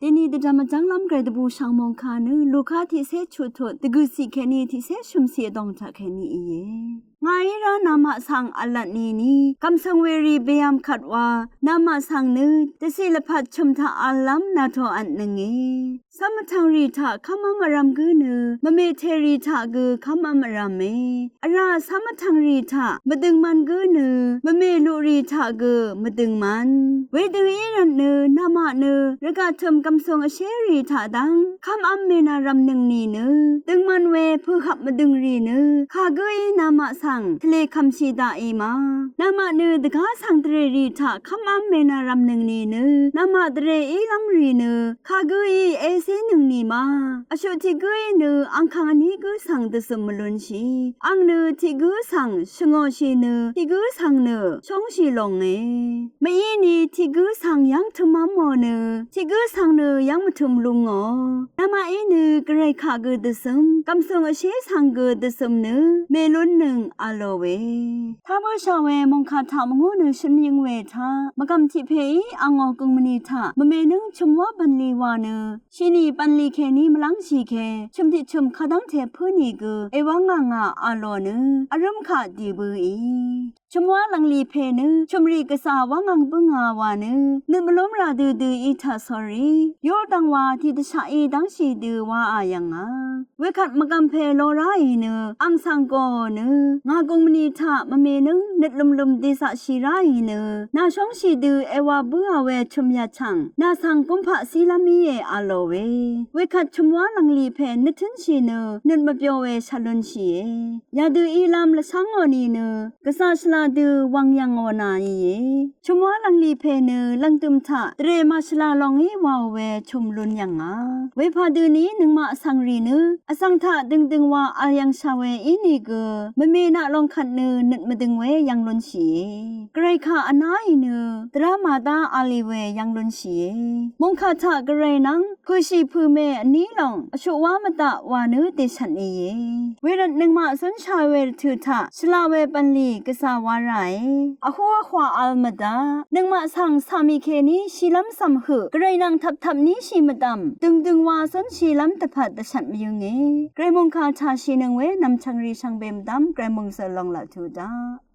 ทีนี้เดจามาจังลำไกรตบูช่างมองคานึลูกค้าที่เสชุดทดตะกุสิแค่นี้ที่เสชุมเสียดองจากแค่นี้เองไงรานามาสังอัลลัดนี้คำสังเวรีเบียมขัดว่านามาสังนึแต่ศิลปัดชมทาอัลลัมนาโทอันนึงสมทังรีทาคำมารำกือนึมเมเทรีทากือคำมารำเมอราสมทังรีทามดึงมันกือนึมเมลูรีทากือมดึงมันเวดึงอีรันนึนามานึรกาทมคำทรงเชรีทาดังคำอัมเมนารำนึงนี้นึดึงมันเวผู้ขับมดึงรีนึข้ากืออีนามาสังทะเลคำชีดาอีมานามาเนดกาสังเตรรีทาคำอัมเมนารำนึงนี้เนนามาเตรอีลำรีเนข้ากุยเอเซนึงนี้มาอชุติกุยเนอังคังนี้กุสังเดสมลุนชีอังเนทิกุสังชงอชีเนทิกุสังเนชงชีลงเอไม่ยีนี่ทิกุสังยังทมามอเนทิกุสังเนยังมาทุมลุงอ๋อนามาอีเนกระไรข้ากุเดสมกำทรงเชสังกุเดสมเนเมลุนหนึ่งอโลเวถ้าบ่ชาวเวมงคาถามงูนึฉันยังเวทามกำทิเพยอังอกุงมณีทามเมนึงชมว่าบันลีวาเนชินีปันลีเคนี้มลังชีเคชมที่ชมคาดังเทพื้นีกือเอวังงาอโลเนอารมขาดีบืออีชมว่าลังลีเพนึชมรีกษาวังบึงาวานึนึมล้มราดืออีทาสอรีโยดังวาที่ตชาอีดังชีดือว่าอายังงาเวขัดมกำเพโลราอีเนอังสังโกเนงากุงมณีทามเมนึงนิดลุมดิสะชีราอีเนนาชงชีดือเอวาบือเวชมยาชังนาสังกุมภะศิลามีเออโลเวขัดชมว่าลังลีเพนิทันชีเนนิดมะเปียวเวชลุนชียาดืออีลามละชังอนีเนกษาชลาดือวังยังอนาอีชมว่าลังลีเพเนลังตุมทะเตรมาชลาลองอีวาเวชมลุนยังงาเวพาดือนี้นึงมาสังรีเนอสังทะดึงว่าอายังชาเวอีนี่เกมเมนะลองขัดเนนิดมาดึงเวยังลุนชีไกรข้าอนาอีเนตรามาตาอาลีเวยังลุนชีมงคาทะไกรนังผู้ชีผู้เมอันนี้ลองอชุวามตะวานึเตชันอีเวรัดนึงมาสนชาเวถือทะชลาเวปันลีกษาวาไรอหัวขวาอัลมดานึงมาสังสามีเคนี้ชีลัมสัมหืไกรนังทับนี้ชีมดำดึงว่าสนชีลัมตะพัดตะฉันมีอยู่ไงไกรมงคาทะชีนึงเวนำชังรีชังเบมดำไกรมงเสลองละทูดา